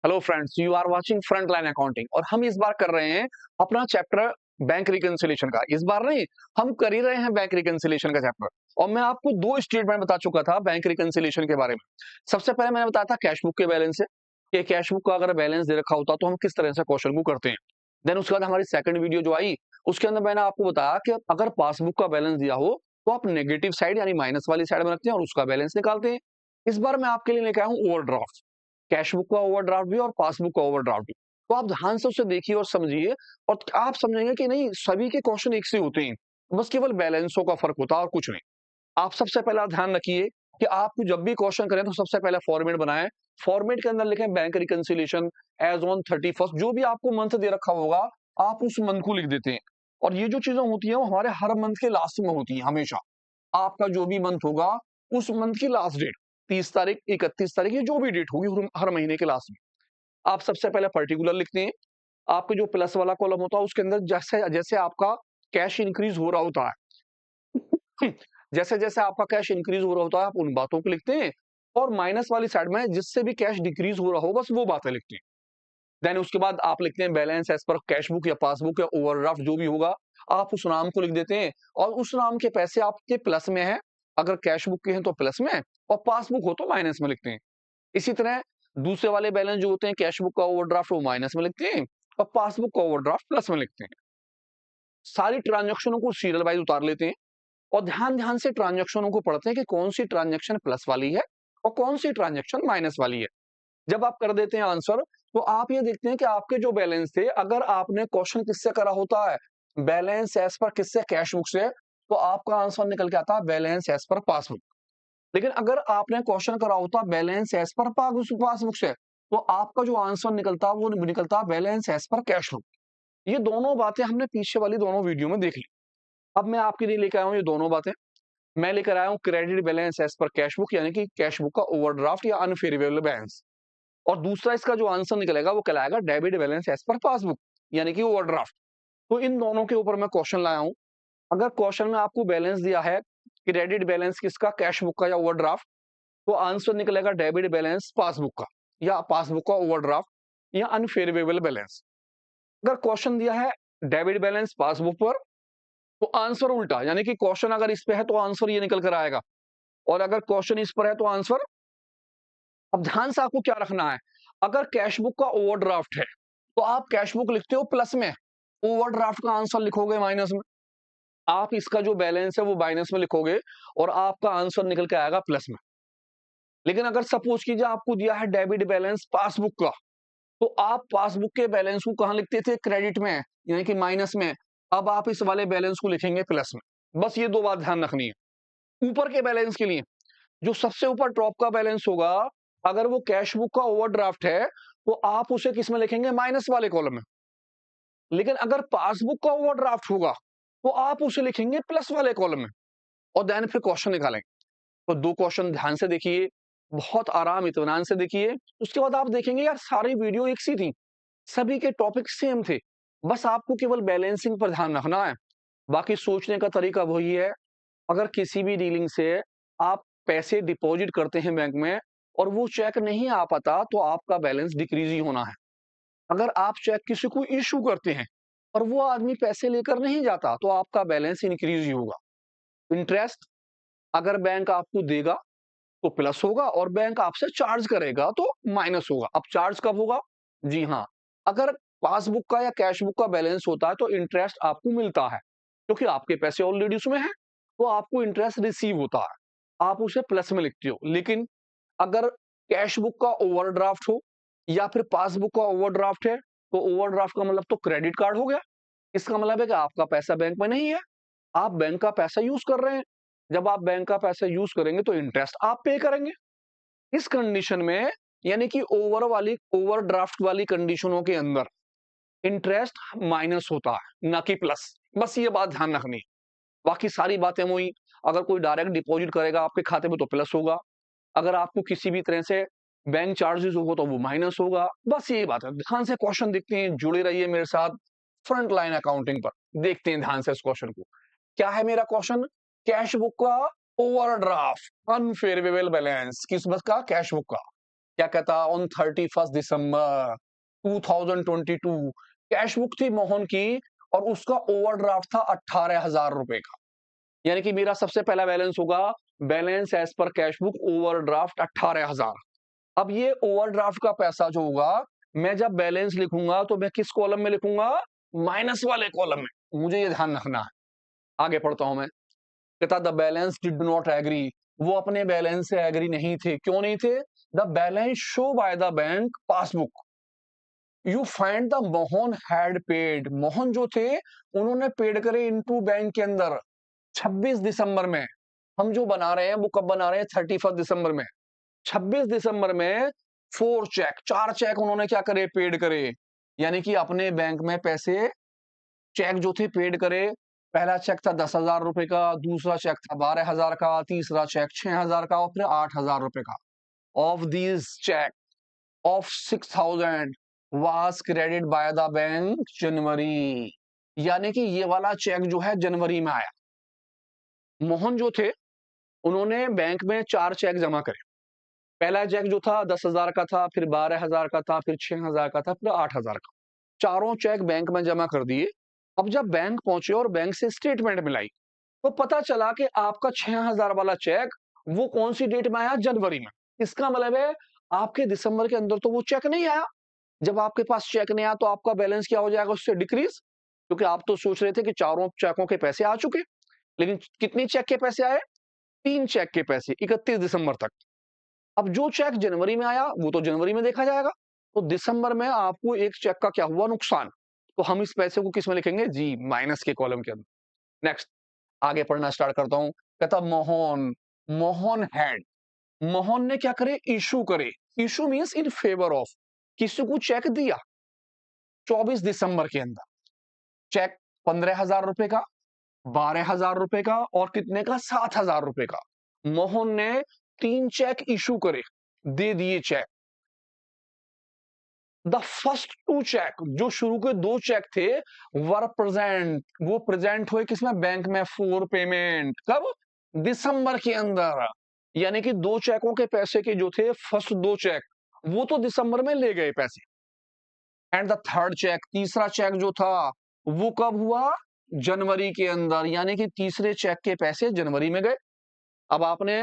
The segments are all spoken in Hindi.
Hello friends, you are watching front line accounting और हम इस बार कर रहे हैं अपना चैप्टर बैंक रिकंसिलिएशन का। इस बार नहीं, हम कर ही रहे हैं बैंक रिकंसिलिएशन का चैप्टर। और मैं आपको दो स्टेटमेंट बता चुका था बैंक रिकंसिलिएशन के बारे में। सबसे पहले मैंने बताया था कैश बुक के बैलेंस से कि कैश बुक का अगर बैलेंस दे रखा होता तो हम किस तरह से क्वेश्चन को करते हैं। देन उसके बाद हमारी सेकंड वीडियो जो आई, उसके अंदर मैंने आपको बताया कि अगर पासबुक का बैलेंस दिया हो तो आप नेगेटिव साइड यानी माइनस वाली साइड में रखते हैं और उसका बैलेंस निकालते हैं। इस बार मैं आपके लिए लेके आया हूँ ओवरड्राफ्ट, कैश बुक का ओवरड्राफ्ट भी और पासबुक का ओवरड्राफ्ट भी। तो आप ध्यान से उसे देखिए और समझिए, और आप समझेंगे कि नहीं, सभी के क्वेश्चन एक से होते हैं, बस केवल बैलेंसों का फर्क होता है और कुछ नहीं। आप सबसे पहला ध्यान रखिए कि आप जब भी क्वेश्चन करें तो सबसे पहले फॉर्मेट बनाएं। फॉर्मेट के अंदर लिखें bank reconciliation as on 31st, जो भी आपको मंथ दे रखा होगा आप उस मंथ को लिख देते हैं। और ये जो चीजें होती हैं वो हमारे हर मंथ के लास्ट में होती हैं हमेशा। आपका जो भी मंथ होगा उस मंथ की लास्ट डेट, 30 तारीख, 31 तारीख, ये जो भी डेट होगी हर महीने के लास्ट में, आप सबसे पहले पर्टिकुलर लिखते हैं। आपके जो प्लस वाला कॉलम होता है उसके अंदर जैसे जैसे आपका कैश इंक्रीज हो रहा होता है जैसे जैसे आपका कैश इंक्रीज हो रहा होता है आप उन बातों को लिखते हैं। और माइनस वाली साइड में जिससे भी कैश डिक्रीज हो रहा हो बस वो बातें लिखते हैं। देन उसके बाद आप लिखते हैं balance as per cash book या पासबुक या ओवरड्राफ्ट जो भी होगा, आप उस नाम को लिख देते हैं। और उस नाम के पैसे आपके प्लस में है, अगर कैश बुक के हैं तो प्लस में, और पासबुक हो तो माइनस में लिखते हैं। इसी तरह दूसरे वाले बैलेंस जो होते हैं कैश बुक का ओवरड्राफ्ट वो माइनस में लिखते हैं और पासबुक का ओवरड्राफ्ट प्लस में लिखते हैं। सारी ट्रांजैक्शनों को सीरियल वाइज उतार लेते हैं और ध्यान ध्यान से ट्रांजैक्शनों को पढ़ते हैं कि कौन सी ट्रांजैक्शन प्लस वाली है और कौन सी ट्रांजैक्शन माइनस वाली है। जब आप कर देते हैं आंसर, तो आप ये देखते हैं कि आपके जो बैलेंस थे, अगर आपने क्वेश्चन किससे करा होता है, बैलेंस एज पर किससे, कैश बुक से, तो आपका आंसर निकल के आता है बैलेंस एज पर पासबुक। लेकिन अगर आपने क्वेश्चन करा होता बैलेंस एज पर पासबुक से, तो आपका जो आंसर निकलता वो निकलता balance as per cash book. ये दोनों बातें हमने पीछे वाली दोनों वीडियो में देख ली। अब मैं आपके लिए लेकर आया हूं ये दोनों बातें। मैं लेकर आया हूं credit balance as per cash book, यानी कि कैश बुक का ओवरड्राफ्ट या अनफेयरेबल बैलेंस। और दूसरा इसका जो आंसर निकलेगा वो कहलाएगा debit balance as per passbook, यानी कि ओवरड्राफ्ट। तो इन दोनों के ऊपर मैं क्वेश्चन लाया हूं। अगर क्वेश्चन में आपको बैलेंस दिया है क्रेडिट बैलेंस किसका, कैश बुक का या ओवरड्राफ्ट, तो आंसर निकलेगा डेबिट बैलेंस पासबुक का या पासबुक का ओवरड्राफ्ट या अनफेयरेबल बैलेंस। अगर क्वेश्चन दिया है डेबिट बैलेंस पासबुक पर, तो आंसर उल्टा, यानी कि क्वेश्चन अगर इस पे है तो आंसर ये निकल कर आएगा, और अगर क्वेश्चन इस पर है तो आंसर। अब ध्यान से आपको क्या रखना है, अगर कैश बुक का ओवरड्राफ्ट है तो आप कैश बुक लिखते हो प्लस में, ओवरड्राफ्ट का आंसर लिखोगे माइनस में। आप इसका जो बैलेंस है वो माइनस में लिखोगे और आपका आंसर निकल के आएगा प्लस में। लेकिन अगर सपोज कीजिए आपको दिया है डेबिट बैलेंस पासबुक का, तो आप पासबुक के बैलेंस को कहां लिखते थे, क्रेडिट में, यानी कि माइनस में। अब आप इस वाले बैलेंस को लिखेंगे प्लस में। बस ये दो बात ध्यान रखनी है। ऊपर के बैलेंस के लिए जो सबसे ऊपर टॉप का बैलेंस होगा, अगर वो कैश बुक का ओवरड्राफ्ट है तो आप उसे किस में लिखेंगे, माइनस वाले कॉलम में। लेकिन अगर पासबुक का ओवरड्राफ्ट होगा तो आप उसे लिखेंगे प्लस वाले कॉलम में। और देन फिर क्वेश्चन निकालेंगे। तो दो क्वेश्चन ध्यान से देखिए, बहुत आराम इत्मीनान से देखिए। उसके बाद आप देखेंगे यार सारी वीडियो एक सी थी, सभी के टॉपिक सेम थे, बस आपको केवल बैलेंसिंग पर ध्यान रखना है। बाकी सोचने का तरीका वही है। अगर किसी भी डीलिंग से आप पैसे डिपॉजिट करते हैं बैंक में और वो चेक नहीं आ पाता, तो आपका बैलेंस डिक्रीज ही होना है। अगर आप चेक किसी को इशू करते हैं और वो आदमी पैसे लेकर नहीं जाता, तो आपका बैलेंस इंक्रीज ही होगा। इंटरेस्ट अगर बैंक आपको देगा तो प्लस होगा और बैंक आपसे चार्ज करेगा तो माइनस होगा। अब चार्ज कब होगा, जी हाँ, अगर पासबुक का या कैश बुक का बैलेंस होता है तो इंटरेस्ट आपको मिलता है, क्योंकि आपके पैसे ऑलरेडी उसमें हैं, तो आपको इंटरेस्ट रिसीव होता है, आप उसे प्लस में लिखते हो। लेकिन अगर कैश बुक का ओवरड्राफ्ट हो या फिर पासबुक का ओवरड्राफ्ट है, तो ओवरड्राफ्ट का मतलब तो क्रेडिट कार्ड हो गया। इसका मतलब है कि आपका पैसा बैंक में नहीं है, आप बैंक का पैसा यूज कर रहे हैं। जब आप बैंक का पैसा यूज करेंगे तो इंटरेस्ट आप पे करेंगे। इस कंडीशन में, यानी कि ओवरड्राफ्ट वाली कंडीशनों के अंदर इंटरेस्ट माइनस होता है, ना कि प्लस। बस ये बात ध्यान रखनी है। बाकी सारी बातें वही, अगर कोई डायरेक्ट डिपॉजिट करेगा आपके खाते में तो प्लस होगा, अगर आपको किसी भी तरह से बैंक चार्जेस होगा तो वो माइनस होगा। बस यही बात है। ध्यान से क्वेश्चन देखते हैं, जुड़े रहिए मेरे साथ फ्रंट लाइन अकाउंटिंग पर। देखते हैं ध्यान से इस क्वेश्चन को। क्या है मेरा क्वेश्चन, कैश बुक का ओवरड्राफ्ट अनफेयरेबल बैलेंस, किस बस का, कैश बुक का। क्या कहता, ऑन 31 दिसंबर 2022 कैश बुक थी मोहन की और उसका ओवरड्राफ्ट था 18,000 रुपए का। यानी कि मेरा सबसे पहला बैलेंस होगा balance as per cash book overdraft 18,000। अब ये ओवरड्राफ्ट का पैसा जो होगा, मैं जब बैलेंस लिखूंगा तो मैं किस कॉलम में लिखूंगा? माइनस वाले कॉलम में। मुझे ये ध्यान रखना है। आगे पढ़ता हूं मैं। कहता the balance did not agree, वो अपने बैलेंस से एग्री नहीं थे। क्यों नहीं थे? The balance show by the bank passbook you find the Mohan had paid, Mohan जो थे उन्होंने पेड करे इनटू बैंक के अंदर 26 दिसंबर में। हम जो बना रहे हैं वो कब बना रहे हैं? 31 दिसंबर में। 26 दिसंबर में 4 चेक, 4 चेक उन्होंने क्या करे? पेड करे। यानी कि अपने बैंक में पैसे, चेक जो थे पेड करे। पहला चेक था 10,000 रुपए का, दूसरा चेक था 12,000 का, तीसरा चेक 6,000 का और फिर 8,000 रुपए का। Of these cheque of 6,000 was credited by the bank January. यानी कि ये वाला चेक जो है जनवरी में आया। मोहन जो थे उन्होंने बैंक में 4 चेक जमा करे। पहला चेक जो था 10,000 का था, फिर 12,000 का था, फिर 6,000 का था, फिर 8,000 का। चारों चेक बैंक में जमा कर दिए। अब जब बैंक पहुंचे और बैंक से स्टेटमेंट मिलाई तो पता चला कि आपका 6,000 वाला चेक वो कौन सी डेट में आया? जनवरी में। इसका मतलब है आपके दिसंबर के अंदर तो वो चेक नहीं आया। जब आपके पास चेक नहीं आया तो आपका बैलेंस क्या हो जाएगा? उससे डिक्रीज। क्योंकि आप तो सोच रहे थे कि चारों चेकों के पैसे आ चुके, लेकिन कितनी चेक के पैसे आए? 3 चेक के पैसे 31 दिसंबर तक। अब जो चेक जनवरी में आया वो तो जनवरी में देखा जाएगा, तो दिसंबर में आपको एक चेक का क्या हुआ? नुकसान। तो हम इस पैसे को किस में लिखेंगे? जी, माइनस के कॉलम के अंदर। नेक्स्ट, आगे पढ़ना स्टार्ट करता हूं। कहता मोहन, मोहन हैड, मोहन ने क्या करे? इशू करे। Issue means in favour of, किसी को चेक दिया 24 दिसंबर के अंदर। चेक 15,000 रुपए का, 12,000 रुपए का और कितने का? 7,000 रुपए का। मोहन ने 3 चेक इशू करे, दे दिए चेक। द फर्स्ट 2 चेक, जो शुरू के 2 चेक थे, वर प्रेजेंट, वो प्रेजेंट हुए किसमें? बैंक में फॉर पेमेंट। कब? दिसंबर के अंदर। यानी कि 2 चेकों के पैसे के जो थे, फर्स्ट 2 चेक वो तो दिसंबर में ले गए पैसे। एंड द थर्ड चेक, तीसरा चेक जो था वो कब हुआ? जनवरी के अंदर। यानी कि तीसरे चेक के पैसे जनवरी में गए। अब आपने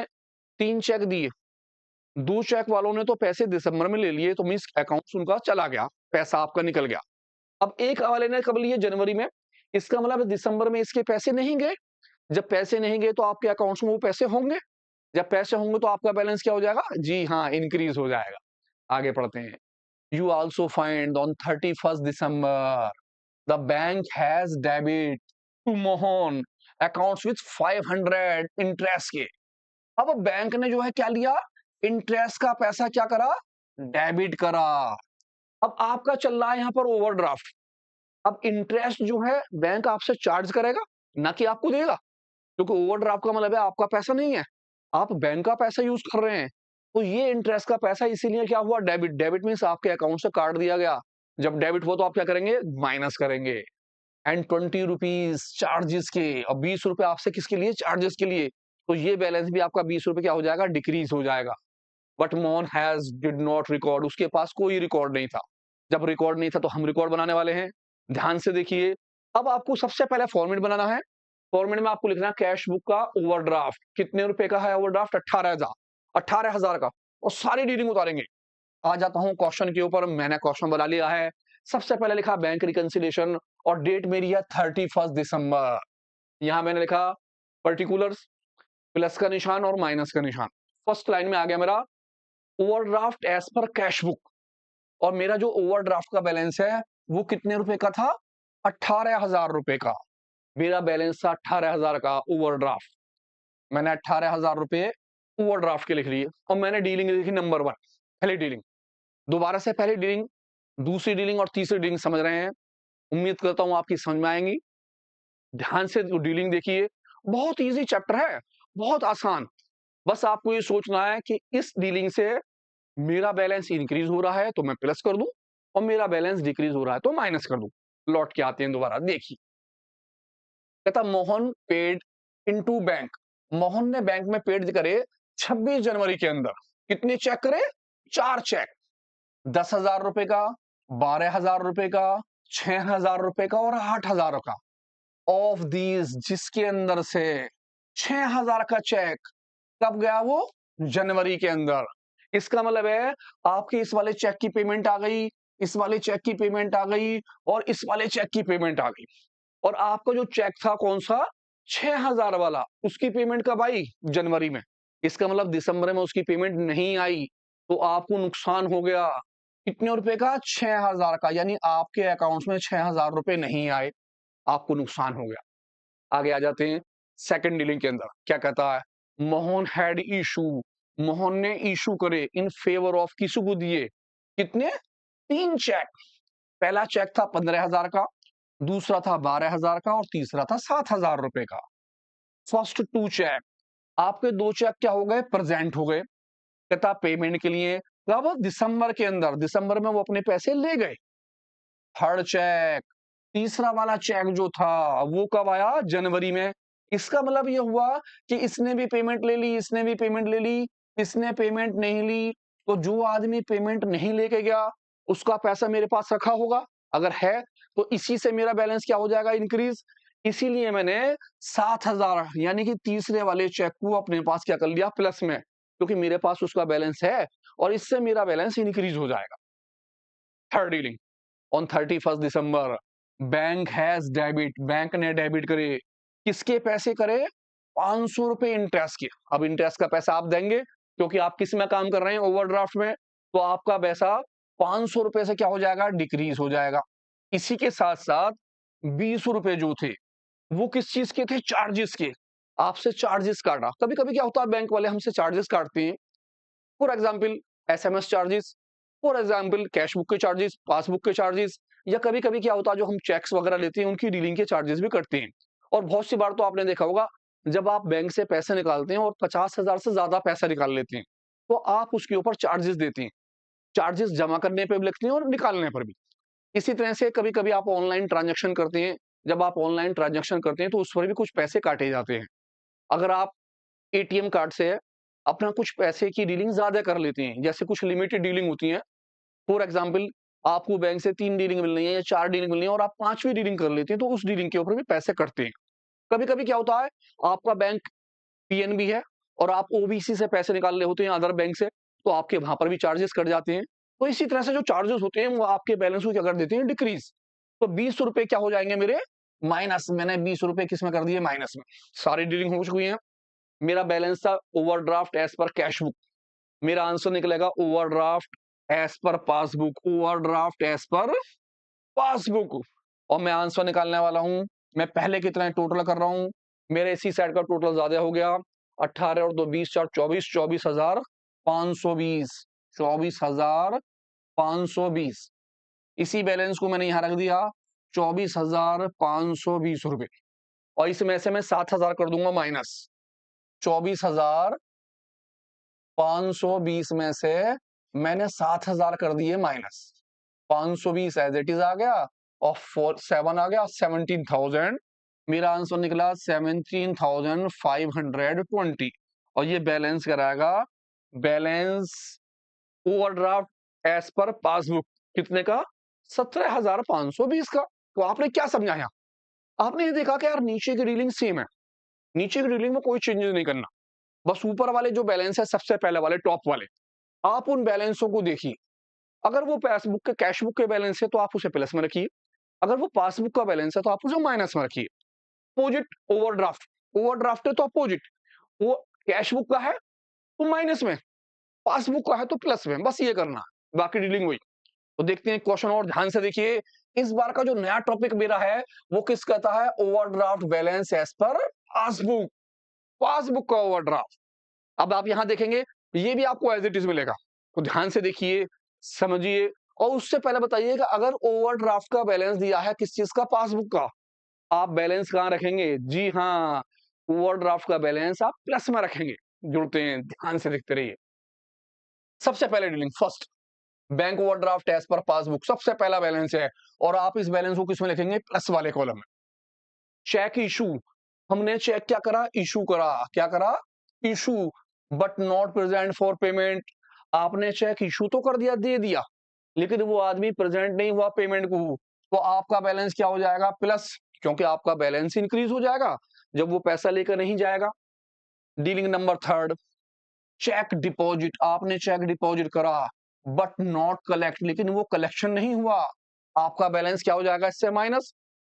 3 चेक दिए, 2 चेक वालों ने तो पैसे दिसंबर में ले लिए, तो मींस अकाउंट उनका चला गया, पैसा आपका निकल गया। अब एक वाले ने कब लिए? जनवरी में। इसका मतलब दिसंबर में इसके पैसे नहीं गए। जब पैसे नहीं गए तो आपके अकाउंट्स में वो पैसे होंगे। जब पैसे होंगे तो आपका बैलेंस क्या हो जाएगा? जी हाँ, इंक्रीज हो जाएगा। आगे पढ़ते हैं। You also find on 31 December the bank has debit to Mohan accounts with 500 interest के। अब बैंक ने जो है क्या लिया? इंटरेस्ट का पैसा क्या करा? डेबिट करा। अब आपका चल रहा है यहां पर ओवरड्राफ्ट। अब इंटरेस्ट जो है बैंक आपसे चार्ज करेगा, ना कि आपको देगा, क्योंकि ओवरड्राफ्ट का मतलब है आपका पैसा नहीं है, आप बैंक का पैसा यूज कर रहे हैं। तो ये इंटरेस्ट का पैसा इसीलिए क्या हुआ? डेबिट। डेबिट मीन्स आपके अकाउंट से काट दिया गया। जब डेबिट हुआ तो आप क्या करेंगे? माइनस करेंगे। एंड 20 रुपीज चार्जेस के, और 20 रुपए आपसे किसके लिए? चार्जेस के लिए। तो ये बैलेंस भी आपका 20 रुपए क्या हो जाएगा? डिक्रीज हो जाएगा। But Mohan has did not record, उसके पास कोई रिकॉर्ड नहीं था। जब रिकॉर्ड नहीं था तो हम रिकॉर्ड बनाने वाले हैं। ध्यान से देखिए। अब आपको सबसे पहले फॉर्मेट बनाना है। फॉर्मेट में आपको लिखना है कैश बुक का ओवरड्राफ्ट। कितने रुपए का है ओवरड्राफ्ट? 18,000, 18,000 का। और सारी डीलिंग उतारेंगे। आ जाता हूं क्वेश्चन के ऊपर। मैंने क्वेश्चन बना लिया है। सबसे पहले लिखा बैंक रिकंसिलिएशन और डेट मेरी है 31 दिसंबर। यहां मैंने लिखा पर्टिकुलर्स, प्लस का निशान और माइनस का निशान। फर्स्ट लाइन में आ गया मेरा overdraft as per cash book, और मेरा जो ओवरड्राफ्ट का बैलेंस है वो कितने रुपए का था? 18,000 रुपए का। मेरा बैलेंस था 18,000 का ओवरड्राफ्ट। मैंने 18,000 रुपए ओवरड्राफ्ट के लिख लिए और मैंने डीलिंग लिखी नंबर 1, पहली डीलिंग। दोबारा से पहली डीलिंग, दूसरी डीलिंग और तीसरी डीलिंग समझ रहे हैं? उम्मीद करता हूं आपकी समझ में आएंगी। ध्यान से डीलिंग देखिए। बहुत इजी चैप्टर है, बहुत आसान। बस आपको ये सोचना है कि इस डीलिंग से मेरा बैलेंस इंक्रीज हो रहा है तो मैं प्लस कर दूं, और मेरा बैलेंस डिक्रीज हो रहा है तो माइनस कर दूं। लौट के आते हैं दोबारा, देखिए। कहता Mohan paid into bank, Mohan ने बैंक में पेड करे 26 जनवरी के अंदर। कितने चेक करे? 4 चेक, 10,000 रुपए का, 12,000 रुपए का, 6,000 रुपए का और 8,000 का। ऑफ दीज जिसके अंदर से 6,000 का चेक कब गया? वो जनवरी के अंदर। इसका मतलब है आपकी इस वाले चेक की पेमेंट आ गई, इस वाले चेक की पेमेंट आ गई और इस वाले चेक की पेमेंट आ गई। और आपका जो चेक था कौन सा? 6,000 वाला, उसकी पेमेंट कब आई? जनवरी में। इसका मतलब दिसंबर में उसकी पेमेंट नहीं आई, तो आपको नुकसान हो गया कितने रुपए का? 6,000 का। यानी आपके अकाउंट में 6,000 रुपए नहीं आए, आपको नुकसान हो गया। आगे आ जाते हैं सेकंड डीलिंग के अंदर। क्या कहता है? मोहन हैड इशू, मोहन ने इशू करे इन फेवर ऑफ, किसी को दिए कितने? 3 चेक। पहला चेक था 15,000 का, दूसरा था 12,000 का और तीसरा था 7,000 रुपए का। फर्स्ट 2 चेक, आपके 2 चेक क्या हो गए? प्रेजेंट हो गए। कहता पेमेंट के लिए कब? दिसंबर के अंदर। दिसंबर में वो अपने पैसे ले गए। थर्ड चेक, तीसरा वाला चेक जो था वो कब आया? जनवरी में। इसका मतलब ये हुआ कि इसने भी पेमेंट ले ली, इसने भी पेमेंट ले ली, इसने पेमेंट नहीं ली, तो जो आदमी पेमेंट नहीं लेके गया उसका पैसा मेरे पास रखा होगा। अगर है तो इसी से मेरा बैलेंस क्या हो जाएगा? इंक्रीज। इसीलिए मैंने 7,000 यानी कि तीसरे वाले चेक को अपने पास क्या कर लिया? प्लस में, क्योंकि मेरे पास उसका बैलेंस है और इससे मेरा बैलेंस इंक्रीज हो जाएगा। Third dealing on 31 December, bank has debit, bank ने डेबिट करे। किसके पैसे करे? 500 रुपए इंटरेस्ट के। अब इंटरेस्ट का पैसा आप देंगे क्योंकि आप किस में काम कर रहे हैं? ओवरड्राफ्ट में। तो आपका पैसा 500 रुपए से क्या हो जाएगा? डिक्रीज हो जाएगा। इसी के साथ साथ 20 रुपए जो थे वो किस चीज के थे? चार्जेस के। आपसे चार्जेस काटा। कभी कभी क्या होता है, बैंक वाले हमसे चार्जेस काटते हैं। For example SMS charges, for example cash book के चार्जेस, पासबुक के चार्जेस, या कभी कभी क्या होता है जो हम चेक्स वगैरह लेते हैं उनकी डीलिंग के चार्जेस भी कटते हैं। और बहुत सी बार तो आपने देखा होगा जब आप बैंक से पैसे निकालते हैं और 50,000 से ज्यादा पैसा निकाल लेते हैं तो आप उसके ऊपर चार्जेस देते हैं। चार्जेस जमा करने पे भी लगते हैं और निकालने पर भी। इसी तरह से कभी कभी आप ऑनलाइन ट्रांजेक्शन करते हैं, जब आप ऑनलाइन ट्रांजेक्शन करते हैं तो उस पर भी कुछ पैसे काटे जाते हैं। अगर आप एटीएम कार्ड से अपना कुछ पैसे की डीलिंग ज्यादा कर लेते हैं, जैसे कुछ लिमिटेड डीलिंग होती है। फॉर एग्जाम्पल आपको बैंक से 3 डीलिंग मिलनी है या 4 डीलिंग मिलनी है और आप 5वीं डीलिंग कर लेते हैं तो उस डीलिंग के ऊपर भी पैसे कटते हैं। कभी कभी क्या होता है, आपका बैंक पीएनबी है और आप ओबीसी से पैसे निकाल रहे होते हैं अदर बैंक से, तो आपके वहां पर भी चार्जेस कट जाते हैं। तो इसी तरह से जो चार्जेस होते हैं वो आपके बैलेंस को क्या कर देते हैं? डिक्रीज। तो 20 रुपए क्या हो जाएंगे मेरे? माइनस। मैंने 20 रुपए किस में कर दिए? माइनस में। सारी डीलिंग हो चुकी है। मेरा बैलेंस था overdraft as per cash book. मेरा आंसर निकलेगा overdraft as per passbook, overdraft as per passbook. और मैं आंसर निकालने वाला हूं, मैं पहले कितना टोटल कर रहा हूं, मेरे इसी साइड का टोटल ज्यादा हो गया। 18 और 2 20 4 24, 24,520, 24,520। इसी बैलेंस को मैंने यहां रख दिया 24,520 रुपए। और इसमें से मैं 7,000 कर दूंगा माइनस। 24,520 में से मैंने 7,000 कर दिए माइनस। 520 एज इट इज आ गया और 7 आ गया 17,000। मेरा आंसर निकला 17,520 और ये बैलेंस कराएगा balance overdraft as per passbook कितने का? 17,520 का। तो आपने क्या समझाया? आपने ये देखा कि यार नीचे की डीलिंग सेम है, नीचे की डीलिंग में कोई चेंजेस नहीं करना, बस ऊपर वाले जो बैलेंस है सबसे पहले वाले टॉप वाले आप उन बैलेंसों को देखिए। अगर वो पासबुक के कैश बुक के बैलेंस है तो आप उसे प्लस में रखिए, अगर वो पासबुक का बैलेंस है तो आप उसे माइनस में रखिए। अपोजिट ओवरड्राफ्ट, ओवरड्राफ्ट है तो अपोजिट, वो कैश बुक का है तो माइनस में, पासबुक का है तो प्लस में, बस ये करना, बाकी डीलिंग हुई। तो देखते हैं क्वेश्चन और ध्यान से देखिए। इस बार का जो नया टॉपिक मेरा है वो किस कहता है? Overdraft balance as per passbook, passbook का ओवरड्राफ्ट। अब आप यहां देखेंगे ये भी आपको एज इट इज मिलेगा, तो ध्यान से देखिए, समझिए। और उससे पहले बताइएगा अगर ओवरड्राफ्ट का बैलेंस दिया है किस चीज का? पासबुक का, आप बैलेंस कहां रखेंगे? जी हाँ, ओवरड्राफ्ट का बैलेंस आप प्लस में रखेंगे। जुड़ते हैं, ध्यान से देखते रहिए। सबसे पहले dealing first, bank overdraft as per passbook सबसे पहला बैलेंस है और आप इस बैलेंस को किसमें लिखेंगे? प्लस वाले कॉलम में। चेक इशू, हमने चेक क्या करा? इशू करा। क्या करा? Issue, but not present for payment. आपने चेक इशू तो कर दिया, दे दिया, लेकिन वो आदमी प्रेजेंट नहीं हुआ पेमेंट को, तो आपका बैलेंस क्या हो जाएगा? प्लस, क्योंकि आपका बैलेंस इंक्रीज हो जाएगा जब वो पैसा लेकर नहीं जाएगा। Dealing number third, cheque deposit. आपने चेक डिपॉजिट करा बट नॉट कलेक्ट, लेकिन वो कलेक्शन नहीं हुआ, आपका बैलेंस क्या हो जाएगा? इससे माइनस,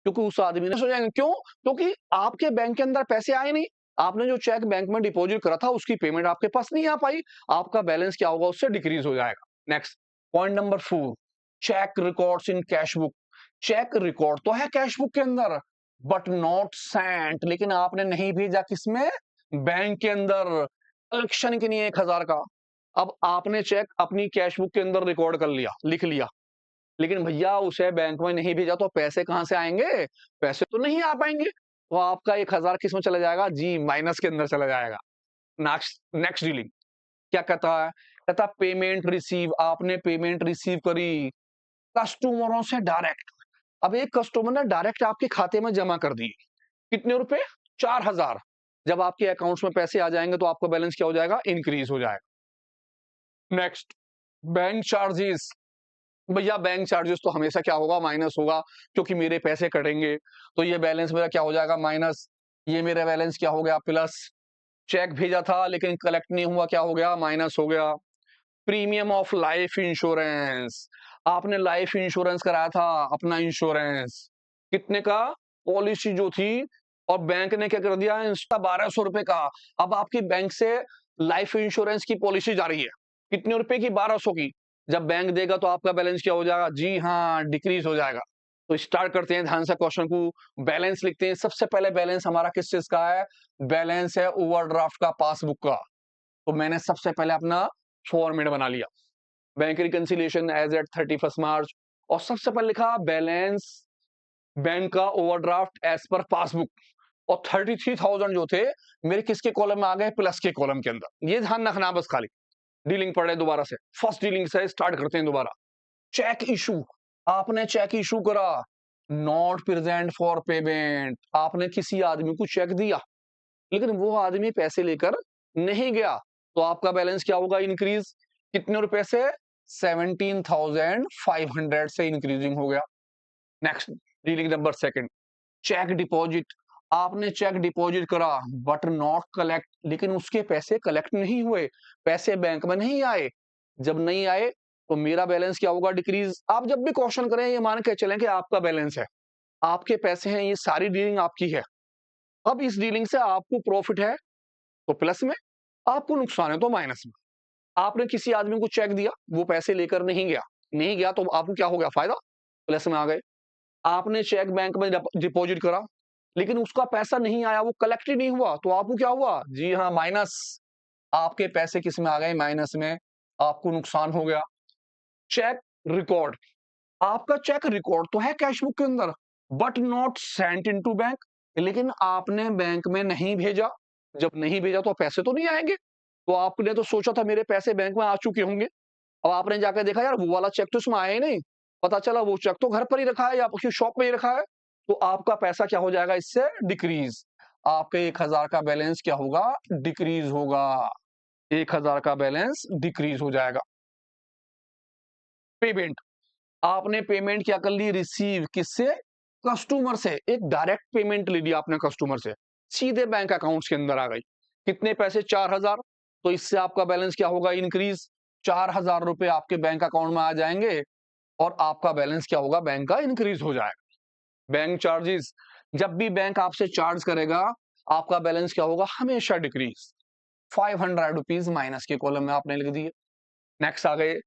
क्योंकि उस आदमी ने हो जाएगा। क्यों? क्योंकि आपके बैंक के अंदर पैसे आए नहीं, आपने जो चेक बैंक में डिपॉजिट करा था उसकी पेमेंट आपके पास नहीं आ पाई, आपका बैलेंस क्या होगा? उससे डिक्रीज हो जाएगा। Next point number 4, cheque records in cash book. Cheque record तो है कैश बुक के अंदर बट नॉट सेंट, लेकिन आपने नहीं भेजा किसमें? बैंक के अंदर, कलेक्शन के लिए 1000 का। अब आपने चेक अपनी कैश बुक के अंदर रिकॉर्ड कर लिया, लिख लिया, लेकिन भैया उसे बैंक में नहीं भेजा, तो पैसे कहां से आएंगे? पैसे तो नहीं आ पाएंगे, तो आपका 1000 किस में चला जाएगा? जी, माइनस के अंदर चला जाएगा। नेक्स्ट नेक्स्ट डीलिंग क्या कहता है? कहता पेमेंट रिसीव। आपने पेमेंट रिसीव करी कस्टमरों से डायरेक्ट। अब एक कस्टमर ने डायरेक्ट आपके खाते में जमा कर दी, कितने रुपए? 4000। जब आपके अकाउंट्स में पैसे आ जाएंगे तो आपका बैलेंस क्या हो जाएगा? इंक्रीज हो जाएगा। Next, bank charges. भैया बैंक चार्जेस तो हमेशा क्या होगा? माइनस होगा, क्योंकि मेरे पैसे कटेंगे, तो ये बैलेंस मेरा क्या हो जाएगा? माइनस। ये मेरा बैलेंस क्या हो गया? प्लस। चेक भेजा था लेकिन कलेक्ट नहीं हुआ, क्या हो गया? माइनस हो गया। Premium of life insurance. आपने लाइफ इंश्योरेंस कराया था, अपना इंश्योरेंस, कितने का? पॉलिसी जो थी, और बैंक ने क्या कर दिया? इंस्टा 1200 रुपए का। अब आपकी बैंक से लाइफ इंश्योरेंस की पॉलिसी जा रही है, कितने रुपए की? 1200 की। जब बैंक देगा तो आपका बैलेंस क्या हो जाएगा? जी हाँ, डिक्रीज हो जाएगा। तो स्टार्ट करते हैं ध्यान से क्वेश्चन को। बैलेंस लिखते हैं। सबसे पहले बैलेंस हमारा किस चीज का है? बैलेंस है ओवरड्राफ्ट का, पासबुक का। तो मैंने सबसे पहले अपना फॉर्मेट बना लिया, बैंक रिकंसिलिएशन एज एट 31 मार्च, और सबसे पहले लिखा बैलेंस बैंक का ओवरड्राफ्ट एज पर पासबुक, और 33,000 जो थे मेरे किसके कॉलम में आ गए? प्लस के कॉलम के अंदर। ये ध्यान रखना बस खाली। डीलिंग पढ़ रहे दोबारा से, फर्स्ट डीलिंग से स्टार्ट करते हैं दोबारा। Cheque issue. आपने चेक इशू करा, नॉट प्रेजेंट फॉर पेमेंट। आपने किसी आदमी को चेक दिया, लेकिन वो आदमी पैसे लेकर नहीं गया, तो आपका बैलेंस क्या होगा? इंक्रीज। कितने रुपए से? 17,500 से इंक्रीजिंग हो गया। Next dealing number second, cheque deposit. आपने चेक डिपॉजिट करा बट नॉट कलेक्ट, लेकिन उसके पैसे कलेक्ट नहीं हुए, पैसे बैंक में नहीं आए। जब नहीं आए तो मेरा बैलेंस क्या होगा? डिक्रीज। आप जब भी क्वेश्चन करें ये मान के चलें कि आपका बैलेंस है, आपके पैसे हैं, ये सारी डीलिंग आपकी है। अब इस डीलिंग से आपको प्रॉफिट है तो प्लस में, आपको नुकसान है तो माइनस में। आपने किसी आदमी को चेक दिया, वो पैसे लेकर नहीं गया तो आपको क्या हो गया? फायदा, प्लस में आ गए। आपने चेक बैंक में डिपॉजिट करा, लेकिन उसका पैसा नहीं आया, वो कलेक्ट ही नहीं हुआ, तो आपको क्या हुआ? जी हाँ, माइनस। आपके पैसे किस में आ गए? माइनस में, आपको नुकसान हो गया। Cheque record. आपका चेक रिकॉर्ड तो है कैश बुक के अंदर but not sent into bank, लेकिन आपने बैंक में नहीं भेजा। जब नहीं भेजा तो पैसे तो नहीं आएंगे, तो आपने तो सोचा था मेरे पैसे बैंक में आ चुके होंगे। अब आपने जाकर देखा यार वो वाला चेक तो उसमें आया ही नहीं, पता चला वो चेक तो घर पर ही रखा है या आपकी शॉप पे ही रखा है, तो आपका पैसा क्या हो जाएगा? इससे डिक्रीज। आपके 1000 का बैलेंस क्या होगा? डिक्रीज होगा। 1000 का बैलेंस डिक्रीज हो जाएगा। पेमेंट। आपने पेमेंट क्या कर ली? रिसीव। किससे? कस्टमर से। एक डायरेक्ट पेमेंट ले लिया आपने कस्टमर से, सीधे बैंक अकाउंट्स के अंदर आ गई। कितने पैसे? 4000। तो इससे आपका बैलेंस क्या होगा? इंक्रीज। 4000 रुपए आपके बैंक अकाउंट में आ जाएंगे और आपका बैलेंस क्या होगा? बैंक का इंक्रीज हो जाएगा। Bank charges. जब भी बैंक आपसे चार्ज करेगा आपका बैलेंस क्या होगा? हमेशा डिक्रीज। 500 रुपीज माइनस के कॉलम में आपने लिख दिए। नेक्स्ट आ गए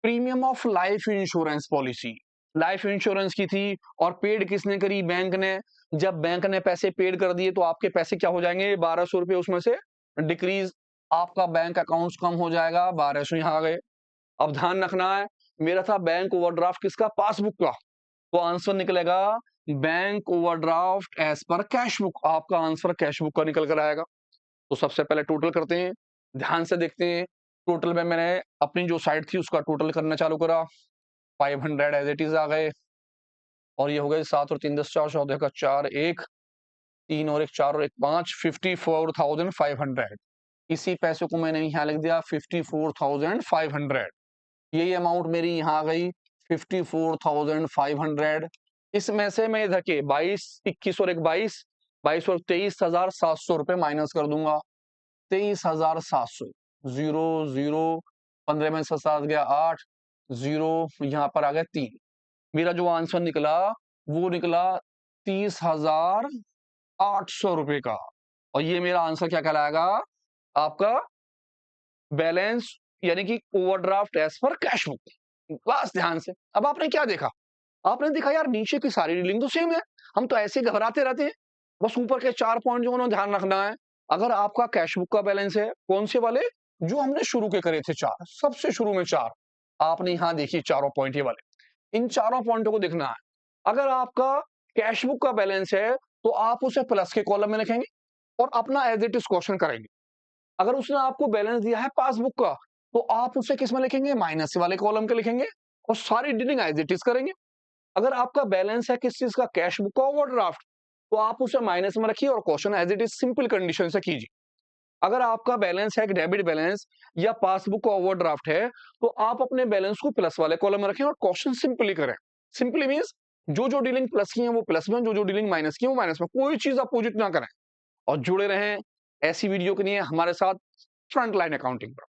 premium of life insurance policy. Life insurance की थी और पेड किसने करी? बैंक ने। जब बैंक ने पैसे पेड कर दिए तो आपके पैसे क्या हो जाएंगे? 1200 रुपए उसमें से डिक्रीज। आपका बैंक अकाउंट कम हो जाएगा। 1200 यहाँ आ गए। अब ध्यान रखना है, मेरा था बैंक ओवरड्राफ्ट किसका? पासबुक का, तो आंसर निकलेगा bank overdraft as per cash book. आपका आंसर कैश बुक का निकल कर आएगा। तो सबसे पहले टोटल करते हैं, ध्यान से देखते हैं। टोटल में मैंने अपनी जो साइड थी उसका टोटल करना चालू करा, 500 एज इट इज आ गए, और ये हो गए 7 और 3 10 4 14 का 4 1 3 और 1 4 और 1 5 54,500। इसी पैसे को मैंने यहाँ लिख दिया 54,500। यही अमाउंट मेरी यहाँ आ गई 54,500। इसमें से मैं इधर के 22, 21 और एक 22, 22 और 23,700 रुपये माइनस कर दूंगा। 23,700, 0 0, 15 में से 7 गया 8, 0 यहाँ पर आ गया 3। मेरा जो आंसर निकला वो निकला 30,800 रुपये का। और ये मेरा आंसर क्या कहलाएगा आपका, बैलेंस यानी कि overdraft as per cash book. बस ध्यान से, अब आपने क्या देखा, आपने देखा यार नीचे की सारी डीलिंग तो सेम है, हम तो ऐसे घबराते रहते हैं। बस ऊपर के 4 पॉइंट जो उन्होंने ध्यान रखना है। अगर आपका कैश बुक का बैलेंस है, कौन से वाले, जो हमने शुरू के करे थे 4, सबसे शुरू में 4 आपने यहां देखी, चारों पॉइंट ये वाले, इन चारों पॉइंटों को देखना है। अगर आपका कैश बुक का बैलेंस है तो आप उसे प्लस के कॉलम में लिखेंगे और अपना एज इट इज क्वेश्चन करेंगे। अगर उसने आपको बैलेंस दिया है पासबुक का तो आप उसे किस में लिखेंगे, माइनस वाले कॉलम के लिखेंगे और सारी डीलिंग एज इट इज करेंगे। अगर आपका बैलेंस है किस चीज का, कैश बुक का ओवरड्राफ्ट, तो आप उसे माइनस में रखिए और question as it is simple condition से कीजिए। अगर आपका बैलेंस है डेबिट बैलेंस या पासबुक का ओवरड्राफ्ट है तो आप अपने बैलेंस को प्लस वाले कॉलम में रखें और क्वेश्चन सिंपली करें। सिंपली मींस जो जो डीलिंग प्लस की है वो प्लस में, जो जो डीलिंग माइनस की है वो माइनस में, कोई चीज अपोजिट ना करें। और जुड़े रहें ऐसी वीडियो के लिए हमारे साथ फ्रंट लाइन अकाउंटिंग पर।